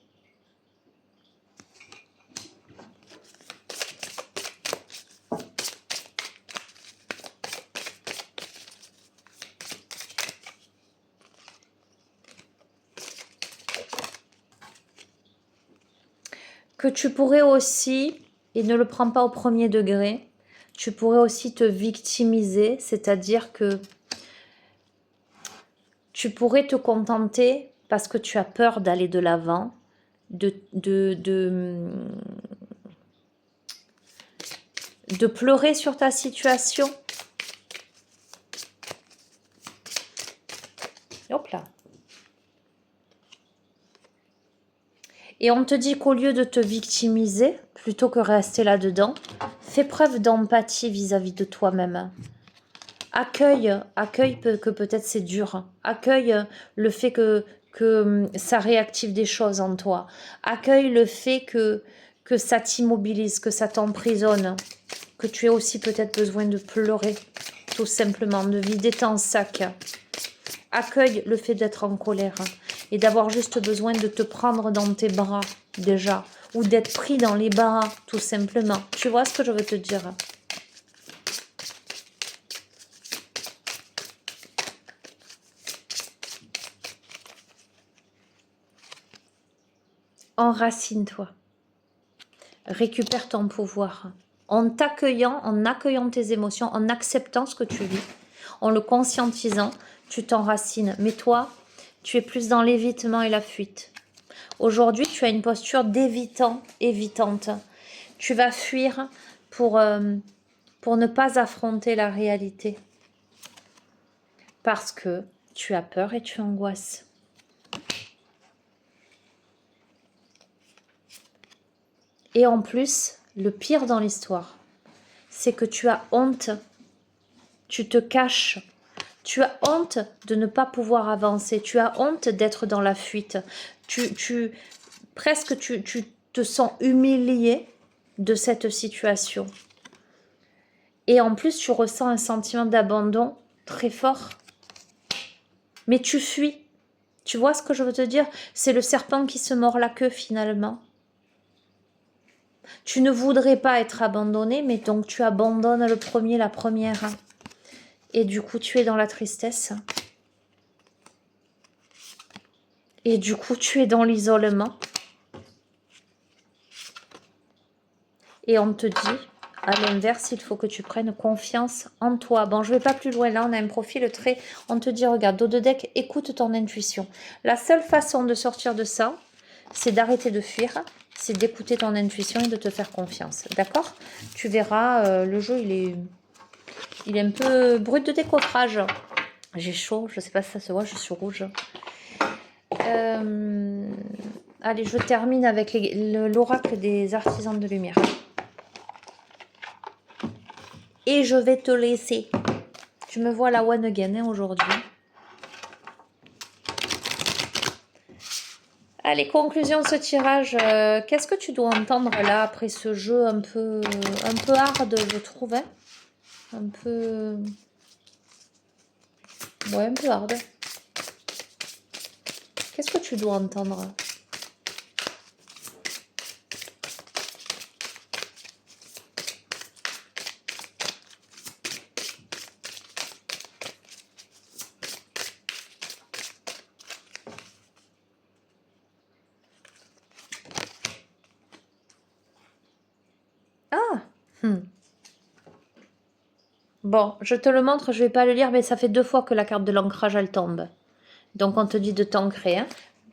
Que tu pourrais aussi, et ne le prends pas au premier degré, tu pourrais aussi te victimiser, c'est-à-dire que tu pourrais te contenter, parce que tu as peur d'aller de l'avant, de pleurer sur ta situation. Hop là. Et on te dit qu'au lieu de te victimiser, plutôt que rester là-dedans, fais preuve d'empathie vis-à-vis de toi-même. Accueille que peut-être c'est dur. Accueille le fait que ça réactive des choses en toi. Accueille le fait que ça t'immobilise, que ça t'emprisonne, que tu aies aussi peut-être besoin de pleurer, tout simplement, de vider ton sac. Accueille le fait d'être en colère et d'avoir juste besoin de te prendre dans tes bras déjà, ou d'être pris dans les bras, tout simplement. Tu vois ce que je veux te dire? Enracine-toi. Récupère ton pouvoir. En t'accueillant, en accueillant tes émotions, en acceptant ce que tu vis, en le conscientisant, tu t'enracines. Mais toi, tu es plus dans l'évitement et la fuite. Aujourd'hui, tu as une posture évitante. Tu vas fuir pour ne pas affronter la réalité. Parce que tu as peur et tu angoisses. Et en plus, le pire dans l'histoire, c'est que tu as honte, tu te caches, tu as honte de ne pas pouvoir avancer, tu as honte d'être dans la fuite, tu te sens humilié de cette situation. Et en plus, tu ressens un sentiment d'abandon très fort. Mais tu fuis. Tu vois ce que je veux te dire? C'est le serpent qui se mord la queue finalement. Tu ne voudrais pas être abandonné, mais donc tu abandonnes le premier, la première. Et du coup, tu es dans la tristesse. Et du coup, tu es dans l'isolement. Et on te dit, à l'inverse, il faut que tu prennes confiance en toi. Bon, je ne vais pas plus loin. Là, on a un profil très... On te dit, regarde, dos de deck, écoute ton intuition. La seule façon de sortir de ça, c'est d'arrêter de fuir. C'est d'écouter ton intuition et de te faire confiance. D'accord? Tu verras, le jeu, il est un peu brut de décoffrage. J'ai chaud, je ne sais pas si ça se voit, je suis rouge. Allez, je termine avec l'oracle des artisans de lumière. Et je vais te laisser. Tu me vois la one again aujourd'hui. Allez, conclusion de ce tirage. Qu'est-ce que tu dois entendre là après ce jeu un peu hard, je trouve, hein? Un peu... Ouais, un peu hard. Qu'est-ce que tu dois entendre? Ah! Bon, je te le montre, je vais pas le lire, mais ça fait 2 fois que la carte de l'ancrage, elle tombe. Donc, on te dit de t'ancrer. Hein.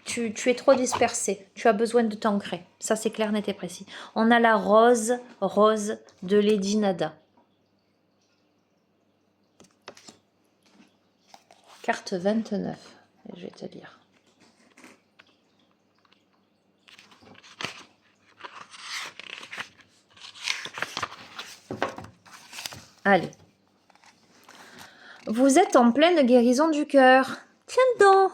Tu es trop dispersé. Tu as besoin de t'ancrer. Ça, c'est clair, net et précis. On a la rose de Lady Nada. Carte 29. Je vais te lire. Allez. Vous êtes en pleine guérison du cœur. Tiens donc.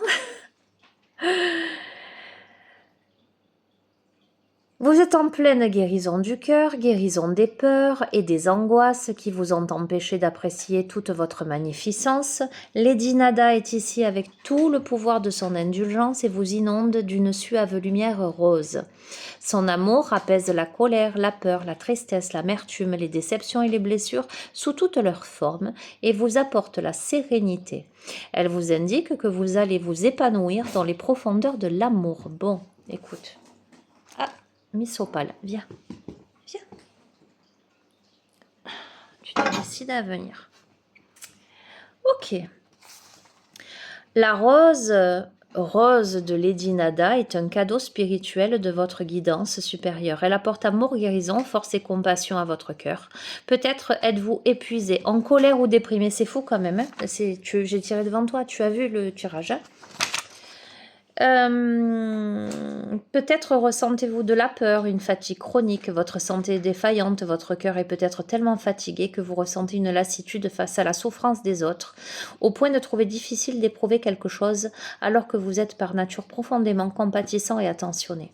Vous êtes en pleine guérison du cœur, guérison des peurs et des angoisses qui vous ont empêché d'apprécier toute votre magnificence. Lady Nada est ici avec tout le pouvoir de son indulgence et vous inonde d'une suave lumière rose. Son amour apaise la colère, la peur, la tristesse, l'amertume, les déceptions et les blessures sous toutes leurs formes et vous apporte la sérénité. Elle vous indique que vous allez vous épanouir dans les profondeurs de l'amour. Bon, écoute. Miss Opale, viens. Viens. Tu te décides à venir. Ok. La rose de Lady Nada est un cadeau spirituel de votre guidance supérieure. Elle apporte amour, guérison, force et compassion à votre cœur. Peut-être êtes-vous épuisé, en colère ou déprimé. C'est fou quand même. Hein, j'ai tiré devant toi. Tu as vu le tirage, hein? Peut-être ressentez-vous de la peur, une fatigue chronique, votre santé est défaillante, votre cœur est peut-être tellement fatigué que vous ressentez une lassitude face à la souffrance des autres, au point de trouver difficile d'éprouver quelque chose alors que vous êtes par nature profondément compatissant et attentionné.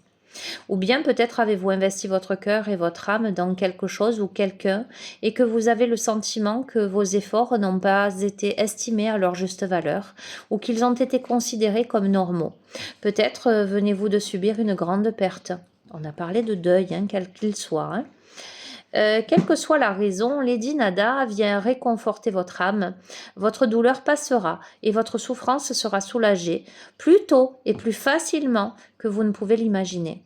Ou bien peut-être avez-vous investi votre cœur et votre âme dans quelque chose ou quelqu'un et que vous avez le sentiment que vos efforts n'ont pas été estimés à leur juste valeur ou qu'ils ont été considérés comme normaux. Peut-être venez-vous de subir une grande perte. On a parlé de deuil, hein, quel qu'il soit. Hein. Quelle que soit la raison, Lady Nada vient réconforter votre âme. Votre douleur passera et votre souffrance sera soulagée plus tôt et plus facilement que vous ne pouvez l'imaginer.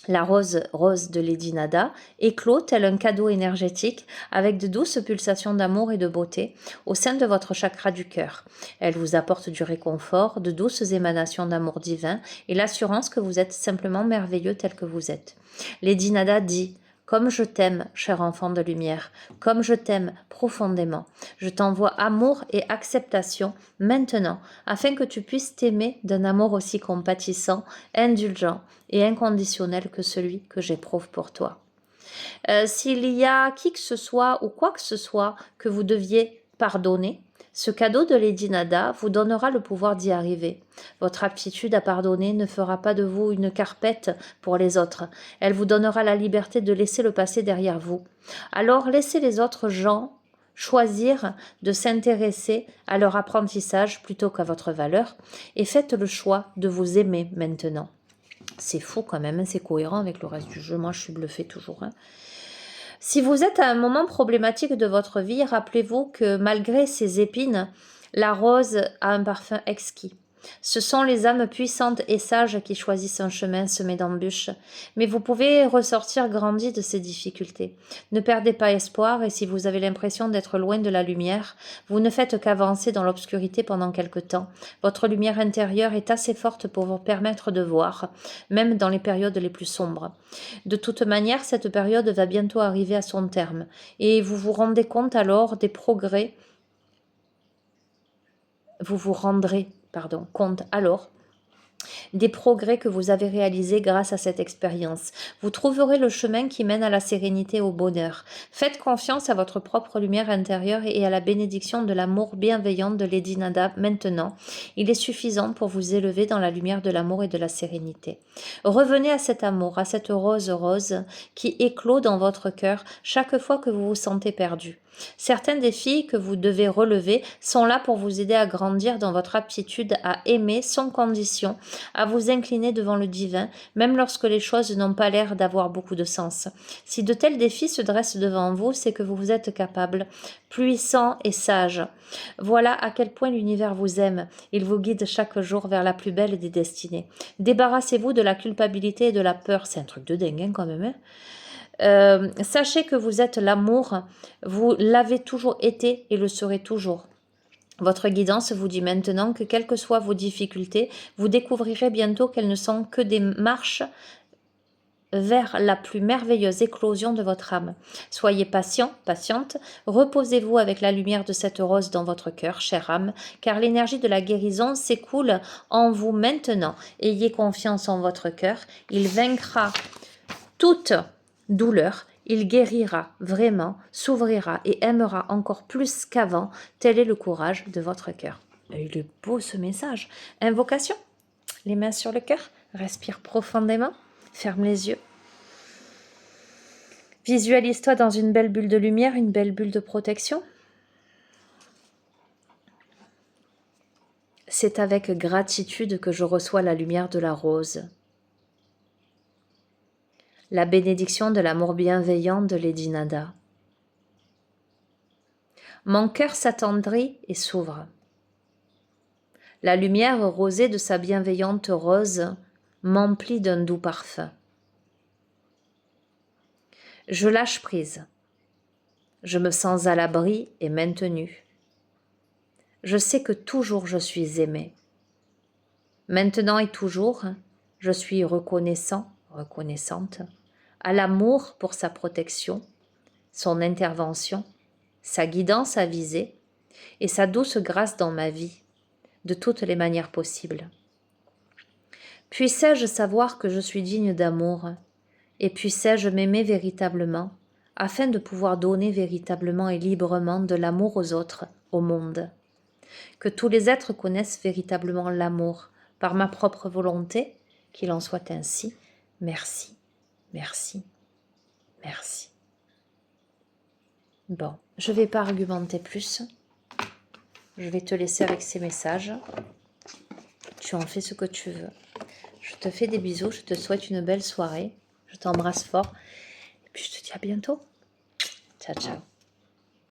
La rose de Lady Nada éclot tel un cadeau énergétique avec de douces pulsations d'amour et de beauté au sein de votre chakra du cœur. Elle vous apporte du réconfort, de douces émanations d'amour divin et l'assurance que vous êtes simplement merveilleux tel que vous êtes. Lady Nada dit: comme je t'aime, cher enfant de lumière, comme je t'aime profondément. Je t'envoie amour et acceptation maintenant, afin que tu puisses t'aimer d'un amour aussi compatissant, indulgent et inconditionnel que celui que j'éprouve pour toi. S'il y a qui que ce soit ou quoi que ce soit que vous deviez pardonner, ce cadeau de Lady Nada vous donnera le pouvoir d'y arriver. Votre aptitude à pardonner ne fera pas de vous une carpette pour les autres. Elle vous donnera la liberté de laisser le passé derrière vous. Alors laissez les autres gens choisir de s'intéresser à leur apprentissage plutôt qu'à votre valeur et faites le choix de vous aimer maintenant. C'est fou quand même, c'est cohérent avec le reste du jeu. Moi, je suis bluffée toujours. Hein. Si vous êtes à un moment problématique de votre vie, rappelez-vous que malgré ses épines, la rose a un parfum exquis. Ce sont les âmes puissantes et sages qui choisissent un chemin semé d'embûches, mais vous pouvez ressortir grandi de ces difficultés. Ne perdez pas espoir et si vous avez l'impression d'être loin de la lumière, vous ne faites qu'avancer dans l'obscurité pendant quelque temps. Votre lumière intérieure est assez forte pour vous permettre de voir, même dans les périodes les plus sombres. De toute manière, cette période va bientôt arriver à son terme et vous vous rendez compte alors des progrès. Vous vous rendrez compte alors des progrès que vous avez réalisés grâce à cette expérience. Vous trouverez le chemin qui mène à la sérénité et au bonheur. Faites confiance à votre propre lumière intérieure et à la bénédiction de l'amour bienveillant de Lady Nada maintenant. Il est suffisant pour vous élever dans la lumière de l'amour et de la sérénité. Revenez à cet amour, à cette rose qui éclot dans votre cœur chaque fois que vous vous sentez perdu. Certains défis que vous devez relever sont là pour vous aider à grandir dans votre aptitude à aimer sans condition, à vous incliner devant le divin, même lorsque les choses n'ont pas l'air d'avoir beaucoup de sens. Si de tels défis se dressent devant vous, c'est que vous êtes capable, puissant et sage. Voilà à quel point l'univers vous aime. Il vous guide chaque jour vers la plus belle des destinées. Débarrassez-vous de la culpabilité et de la peur. C'est un truc de dingue hein, quand même. Hein. Sachez que vous êtes l'amour, vous l'avez toujours été et le serez toujours. Votre guidance vous dit maintenant que quelles que soient vos difficultés, vous découvrirez bientôt qu'elles ne sont que des marches vers la plus merveilleuse éclosion de votre âme. Soyez patient, patiente, reposez-vous avec la lumière de cette rose dans votre cœur, chère âme, car l'énergie de la guérison s'écoule en vous maintenant. Ayez confiance en votre cœur, il vaincra toute douleur, il guérira vraiment, s'ouvrira et aimera encore plus qu'avant. Tel est le courage de votre cœur. Il est beau ce message. Invocation. Les mains sur le cœur. Respire profondément. Ferme les yeux. Visualise-toi dans une belle bulle de lumière, une belle bulle de protection. C'est avec gratitude que je reçois la lumière de la rose. La bénédiction de l'amour bienveillant de Lady Nada. Mon cœur s'attendrit et s'ouvre. La lumière rosée de sa bienveillante rose m'emplit d'un doux parfum. Je lâche prise. Je me sens à l'abri et maintenue. Je sais que toujours je suis aimée. Maintenant et toujours, je suis reconnaissant, reconnaissante, à l'amour pour sa protection, son intervention, sa guidance avisée et sa douce grâce dans ma vie, de toutes les manières possibles. Puissais-je savoir que je suis digne d'amour, et puissais-je m'aimer véritablement, afin de pouvoir donner véritablement et librement de l'amour aux autres, au monde. Que tous les êtres connaissent véritablement l'amour, par ma propre volonté, qu'il en soit ainsi. Merci, merci, merci. Bon, je ne vais pas argumenter plus. Je vais te laisser avec ces messages. Tu en fais ce que tu veux. Je te fais des bisous, je te souhaite une belle soirée. Je t'embrasse fort. Et puis je te dis à bientôt. Ciao, ciao.